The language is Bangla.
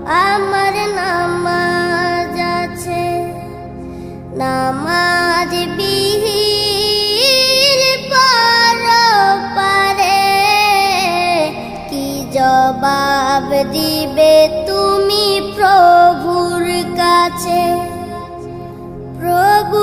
আমার নামাজ আছে, নামাজ বিহীন পরপারে কি জবাব দিবে তুমি প্রভুর কাছে? প্রভু